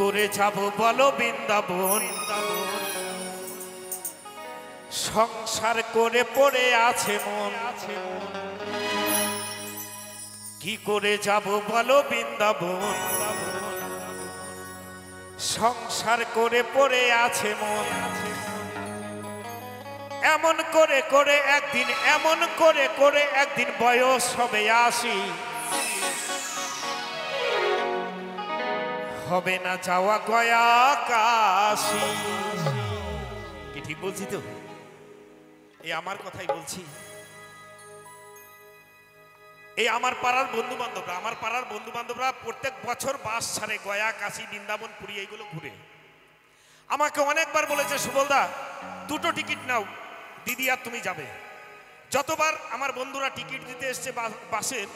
করে যাব বলো বৃন্দাবন, সংসার করে পড়ে আছে মন। কি করে যাব বলো বৃন্দাবন, সংসার করে পড়ে আছে মন। এমন করে করে একদিন, এমন করে করে একদিন বয়স হবে ৮০, হবে না যাওয়া গয়া কাশি। কি ঠিক বলছি তো? এই আমার কথাই বলছি। এই আমার পাড়ার বন্ধু বান্ধবরা, আমার পাড়ার বন্ধু বান্ধবরা প্রত্যেক বছর বাস ছাড়ে গয়া কাশি বৃন্দাবন পুরী এইগুলো ঘুরে। আমাকে অনেকবার বলেছে সুবলদা দুটো টিকিট নাও দিদি আর তুমি যাবে। যতবার আমার বন্ধুরা টিকিট দিতে এসছে বাসের,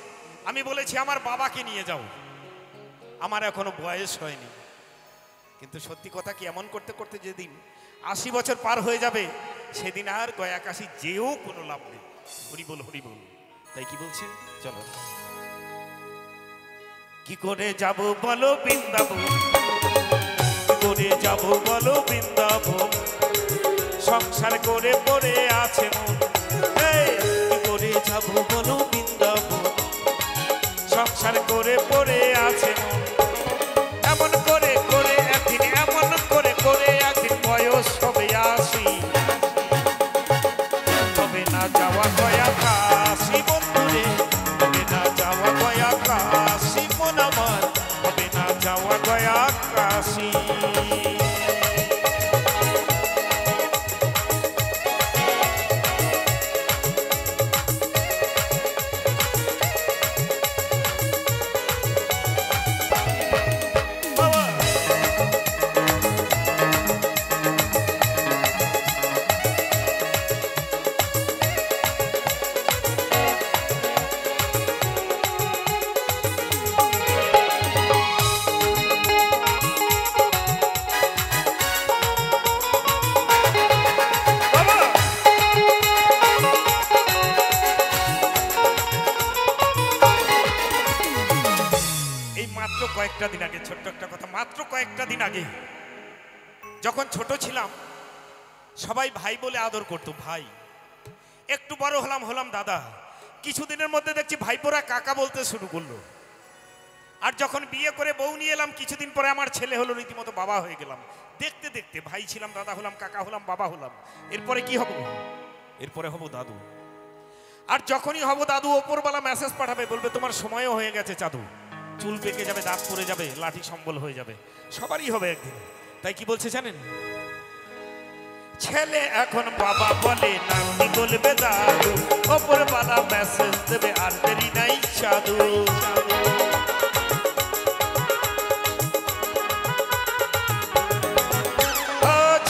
আমি বলেছি আমার বাবাকে নিয়ে যাও, আমার এখনো বয়স হয়নি। কিন্তু সত্যি কথা কি, এমন করতে করতে যেদিন ৮০ বছর পার হয়ে যাবে সেদিন আর গয়া কাশি যেও কোনো লাভ নেই। হরি বল হরি বল। তাই কি বলছে, চলো। কি করে যাব বলো বৃন্দাবন, কি করে যাব বলো বৃন্দাবন, সংসার করে পড়ে আছে মন। কি করে যাব বলো বৃন্দাবন, সংসার করে পড়ে আছে মন। এমন করে করে একদিন, এমন করে করে একদিন বয়স হবে ৮০, হবে না যাওয়া গয়া কাশি বন্ধুরে, হবে না যাওয়া গয়া কাশি মন আমার, হবে না যাওয়া গয়া কাশি। কয়েকটা দিন আগে, ছোট্ট একটা কথা, মাত্র কয়েকটা দিন আগে যখন ছোট ছিলাম সবাই ভাই বলে আদর করতো, ভাই। একটু বড় হলাম, হলাম দাদা। কিছুদিনের মধ্যে দেখছি ভাইপোরা কাকা বলতে শুরু করলো। আর যখন বিয়ে করে বউ নিয়ে এলাম, কিছুদিন পরে আমার ছেলে হলো, রীতিমতো বাবা হয়ে গেলাম। দেখতে দেখতে ভাই ছিলাম, দাদা হলাম, কাকা হলাম, বাবা হলাম। এরপরে কি হব? এরপরে হব দাদু। আর যখনই হব দাদু, ওপরওয়ালা মেসেজ পাঠাবে, বলবে তোমার সময়ও হয়ে গেছে চাদু, চুল পেকে যাবে, দাঁত পড়ে যাবে, লাঠি সম্বল হয়ে যাবে। সবারই হবে একদিন। তাই কি বলছে জানেন? ছেলে এখন বাবা বলে, নাতি বলবে দাদু, ওপরওয়ালা মেসেজ দেবে, আর দেরি নাই চাদু।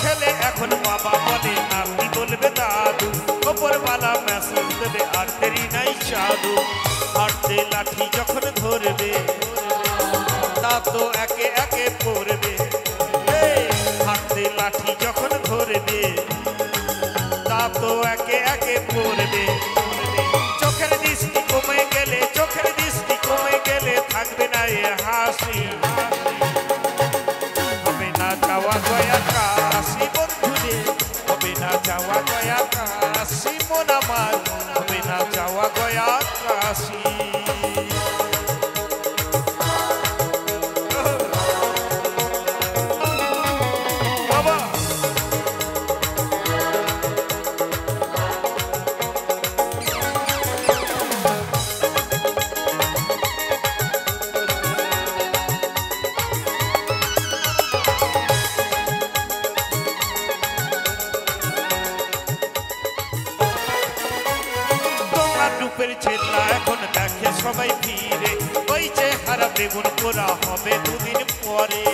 ছেলে এখন বাবা বলে, নাতি বলবে দাদু, ওপরওয়ালা মেসেজ দেবে, আর দেরি নাই চাদু। হাঁটতে লাঠি যখন ধরবে, তা তো একে একে পড়বে। হাঁটতে লাঠি যখন ধরবে, তা তো একে একে পড়বে। চোখের দৃষ্টি কমে গেলে, চোখের দৃষ্টি কমে গেলে থাকবে না এ হাসি। হবে না যাওয়া গয়া কাশি বন্ধুরে, হবে না যাওয়া গয়া কাশি মন আমার, হবে না যাওয়া গয়া কাশি। রূপের ছেলা এখন দেখে সবাই ফিরে, ওই চেহারা বেগুন পোড়া হবে দুদিন পরে।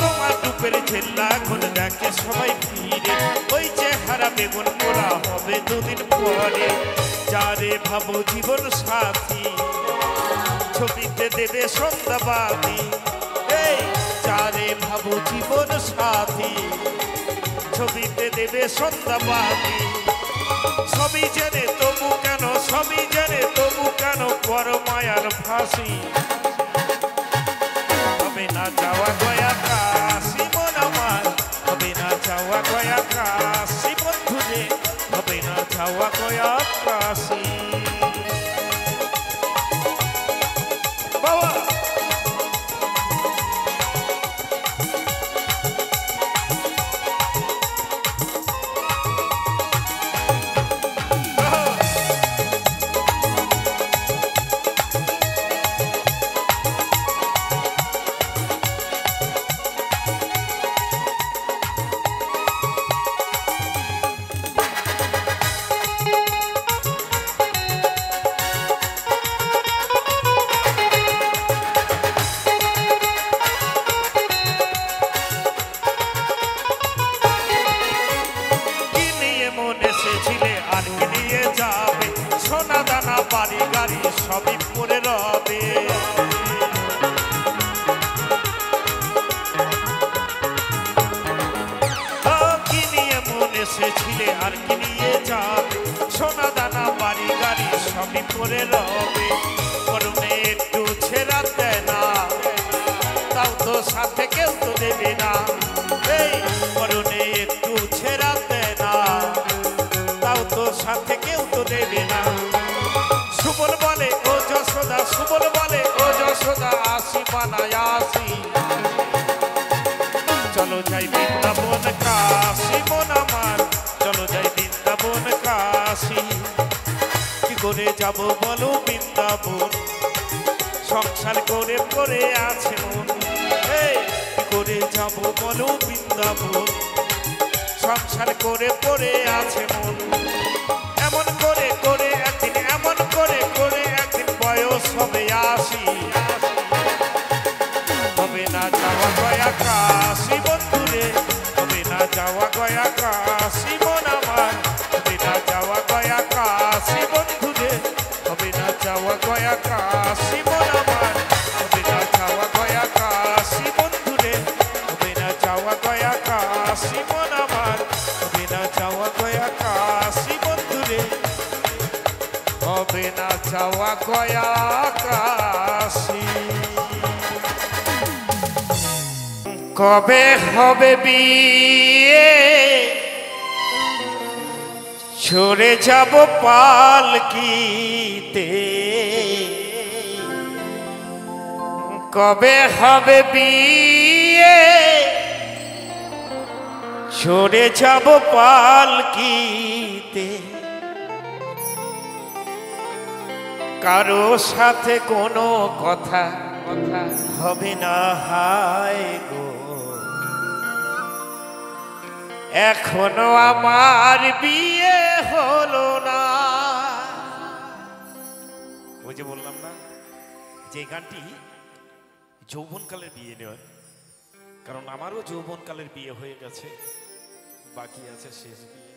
তোমার রূপের ছেলা এখন দেখে সবাই ফিরে, ওই চেহারা বেগুন পোড়া হবে দুদিন পরে। যারে ভাবো জীবন সাথী, ছবিতে দেবে সন্ধ্যাবাদী। যারে ভাবো জীবন সাথী, ছবিতে দেবে সন্ধ্যাবাদী। সবই জেনে তবু কেন, সবই জেনে কাশি হবে না যাওয়া গয়া কাশি মন আমার হবে না যাওয়া গয়া কাশি বন্ধু রে হবে না যাওয়া গয়া কাশি বাবা সোনা দানা বাড়ি গাড়ি সবই পরে রবে কি নিয়ে মন এসেছিলে আর কি নিয়ে যাবে সোনা দানা বাড়ি গাড়ি সবই পরে রবে পরনে একটু ছেড়া দেয় না তাও তো সাথে কেউ তো দেবে না এই পরনে একটু ছেড়া দেয় না তাও তো সাথে কেউ তো দেবে না সুবল বলে ও যশোদা সুবল বলে ও যশোদা আসি বানায় আসি চলো যাই বৃন্দাবন কাশি মন আমার চলো যাই বৃন্দাবন কাশি কি করে যাব বলো বৃন্দাবন সংসার করে পড়ে আছে মন কি করে যাব বলো বৃন্দাবন সংসার করে পড়ে আছে মন এমন করে করে একদিন এমন করে করে একদিন বয়স হবে আসি হবে না যাওয়া গয়া কাশি বন্ধুরে হবে না যাওয়া গয়া কাশি মন আমার হবে না যাওয়া গয়া কাশি বন্ধুরে হবে না যাওয়া গয়া কাশি মন আমার হবে না যাওয়া গয়া কাশি বন্ধুরে হবে না যাওয়া গয়া কাশি মন আমার হবে না যাওয়া গয়া কাশি বন্ধুরে হবে না যাওয়া গয়া কাশি কবে হবে বিয়ে ছড়ে যাব পালকিতে কবে হবে বিয়ে ছড়ে যাব পালকিতে কারো সাথে কোনো কথা কথা হবে না হায় গো এখনো আমার বিয়ে হলো না ওই যে বললাম না যে গানটি যৌবনকালের বিয়ে নয় কারণ আমারও যৌবনকালের বিয়ে হয়ে গেছে বাকি আছে শেষ বিয়ে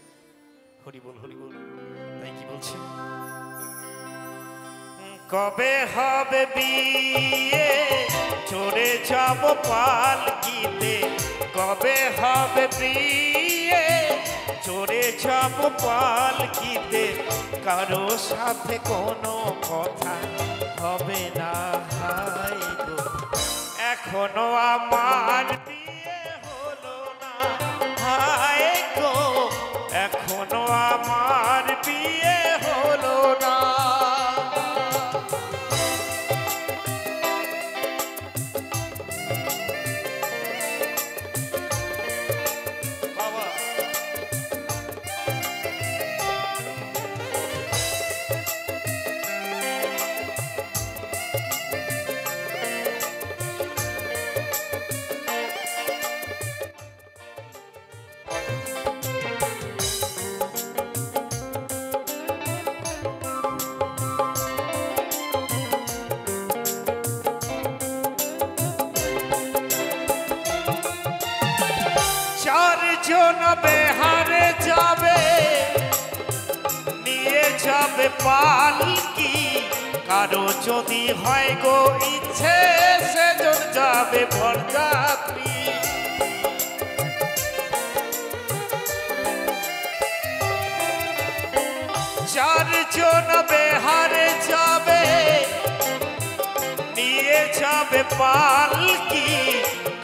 হরিবল হরিবল তাই কি বলছে কবে হবে বিয়ে চড়ে যাব পালকিতে কবে হবে বিয়ে চড়ে যাব পালকিতে কারো সাথে কোনো কথা হবে না হায় গো এখনো আমার বিয়ে হলো না হায় গো এখনো আমার বিয়ে হলো না চারজন বেহারে যাবে নিয়ে যাবে পালকি কারো যদি হয় গো ইচ্ছে সেজন যাবে বরযাত্রী চারজন বেহারে যাবে পালকি,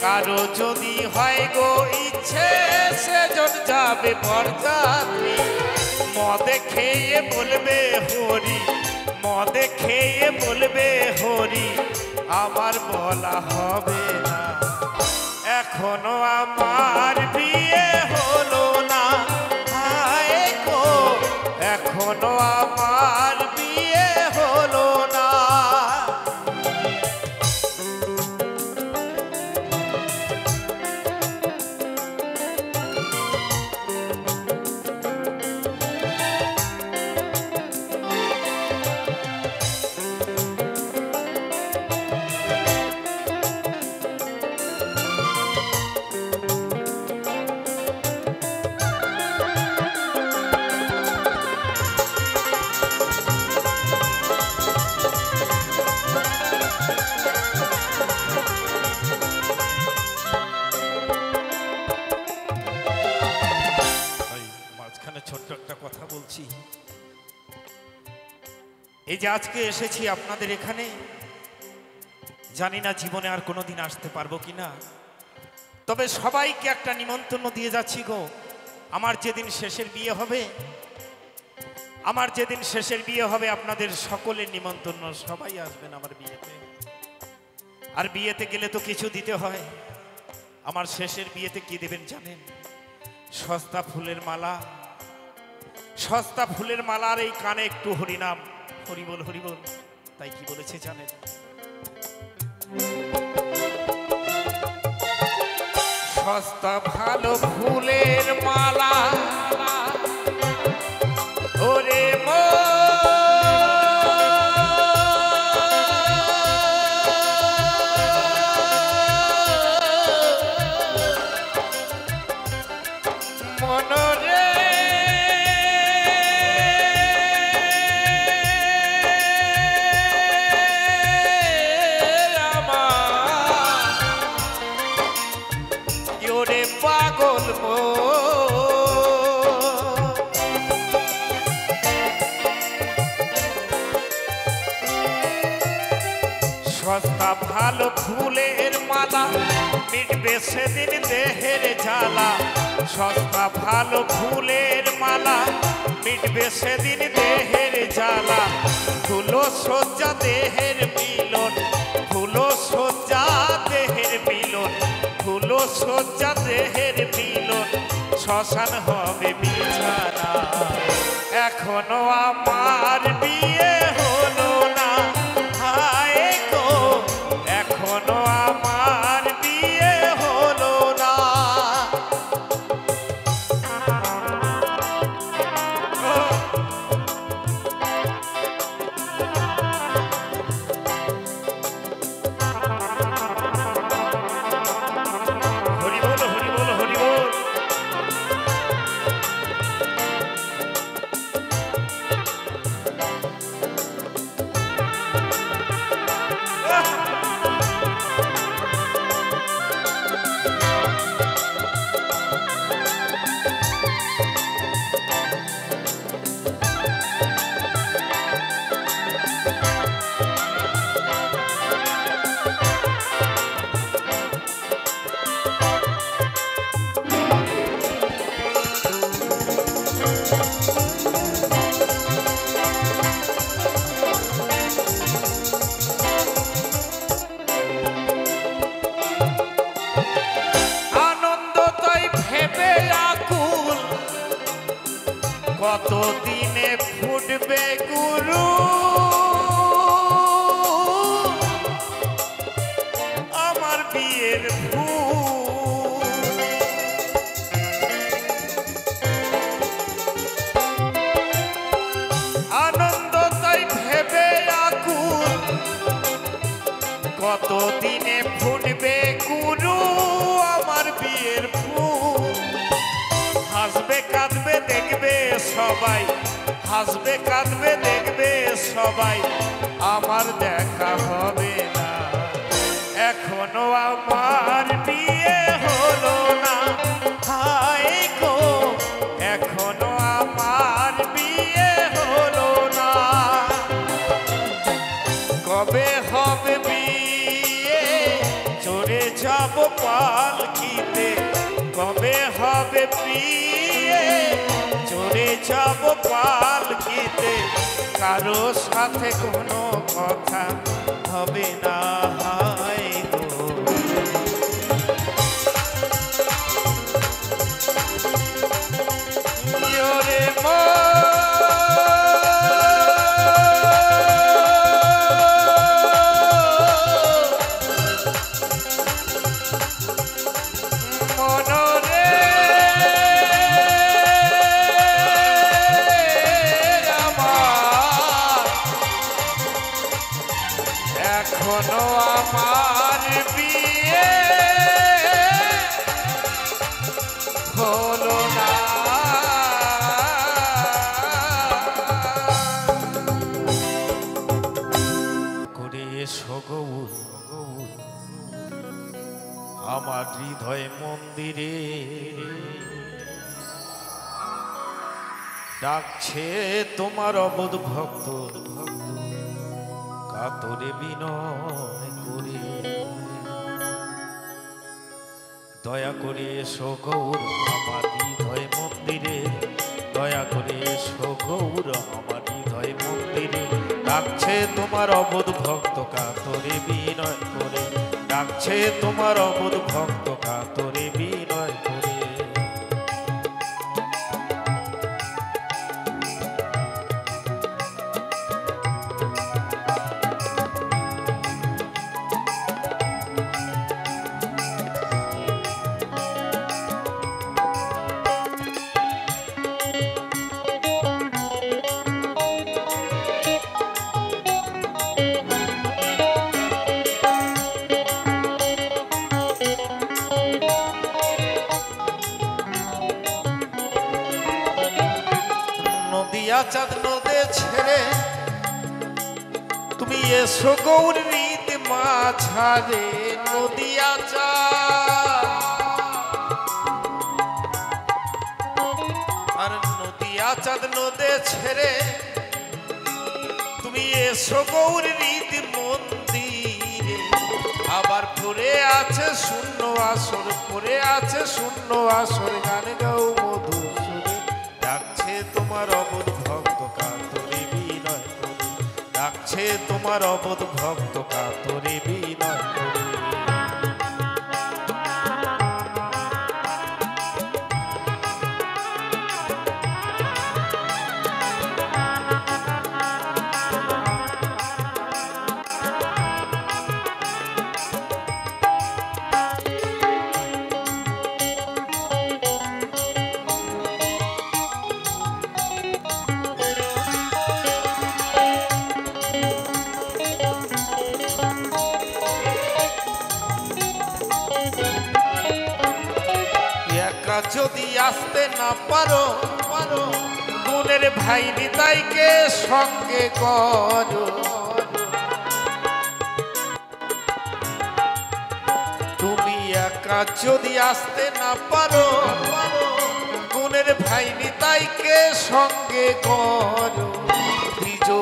কারো যদি হয় গো ইচ্ছে সেজন যাবে বরযাত্রী। মদে খেয়ে বলবে হরি, মদে খেয়ে বলবে হরি, আমার বলা হবে না। এখনো আমার বিয়ে হলো না, হায় গো এখনো আমার বিয়ে হলো না। ছোট্ট একটা কথা বলছি, এই যে আজকে এসেছি আপনাদের এখানে, জানি না জীবনে আর কোনোদিন আসতে পারবো কিনা, তবে সবাইকে একটা নিমন্ত্রণ দিয়ে যাচ্ছি গো। আমার যেদিন শেষের বিয়ে হবে, আমার যেদিন শেষের বিয়ে হবে, আপনাদের সকলের নিমন্ত্রণ, সবাই আসবেন আমার বিয়েতে। আর বিয়েতে গেলে তো কিছু দিতে হয়। আমার শেষের বিয়েতে কি দেবেন জানেন? সস্তা ফুলের মালা, সস্তা ফুলের মালা, আর এই কানে একটু হরিনাম, হরিবল হরিবল। তাই কি বলেছে জানেন? সস্তা ভালো ফুলের মালা ওরে মো, মনরে পাগল মো, সস্তা ভালো ফুলের মালা, মিটবে সেদিন দেহের জ্বালা। সস্তা ভালো ফুলের মালা, মিটবে সেদিন দেহের জ্বালা। ফুলো সজ্জা দেহের মিলন, ফুলো সজ্জা দেহের মিলন, ফুলো সজ্জা দেহের মিলন, শ্মশান হবে বিছানা। এখনো আমার বিয়ে হলো না, হায় গো এখনো আমার বিয়ে হলো না। কতদিনে ফুটবে গুরু, আমার বিয়ের ফুল। আনন্দ তাই ভেবে আকুল, কতদিনে ফুটবে গুরু, আমার বিয়ের ফুল। হাসবে কাঁদবে দেখবে সবাই, হাসবে কাঁদবে দেখবে সবাই, আমার দেখা হবে না। এখনো আমার বিয়ে হলো না, হায় গো এখনো আমার বিয়ে হলো না। কবে হবে বিয়ে পালকিতে কবে হবে বিয়ে চড়ে যাব পালকিতে কারো সাথে কোনো কথা হবে না হায় গো ওরে এখনো আমার বিয়ে হলো না করে এসো গৌর আমার হৃদয় মন্দিরে ডাকছে তোমার অবোধ ভক্ত কাতরে বিনয় করে দয়া করে এসো গৌর আমার হৃদয় মন্দিরে দয়া করে এসো গৌর আমার হৃদয় মন্দিরে ডাকছে তোমার অবোধ ভক্ত কাতরে বিনয় করে ডাকছে তোমার অবোধ ভক্ত কাতরে বিনয় করে চাঁদ নদে ছেড়ে তুমি এসো গৌর হৃদ মাঝারে নদিয়া চাঁদ আর নদিয়া চাঁদ নদে ছেড়ে তুমি এসো গৌর হৃদ মন্দিরে আবার পড়ে আছে শূন্য আসর পড়ে আছে শূন্য আসর গান গাও মধুর সুরে ডাকছে তোমার অবোধ ভক্ত কাতরে বিনয় করে ডাকছে তোমার অবোধ ভক্ত কাতরে বিনয় করে যদি আসতে না পারো বোনের ভাই নিতাইকে সঙ্গে করো তুমি একা যদি আসতে না পারো বোনের ভাই নিতাইকে সঙ্গে করো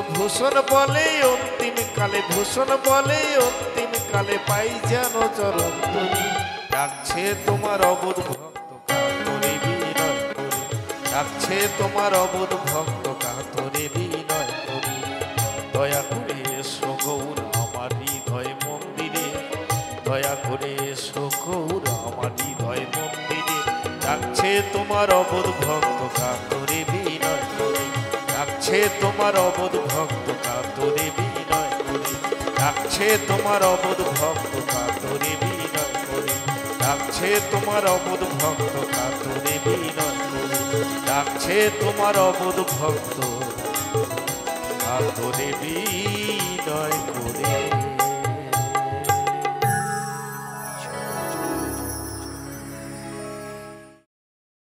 ভূষণ বলে অন্তিম কালে ভূষণ বলে অন্তিম কালে পাই যেন চরণ তুমি ডাকছে তোমার অবোধ ডাকছে তোমার অবোধ ভক্ত কাতরে বিনয় করে দয়া করে এসো গৌর আমার হৃদয় মন্দিরে দয়া করে এসো গৌর আমার হৃদয় মন্দিরে ডাকছে তোমার অবোধ ভক্ত কাতরে বিনয় করে ডাকছে তোমার অবোধ ভক্ত কাতরে বিনয় করে ডাকছে তোমার অবোধ ভক্ত কাতরে বিনয় করে ডাকছে তোমার অবোধ ভক্ত কাতরে বিনয় করে ডাকছে তোমার অবোধ ভক্ত কাতরে বিনয় করে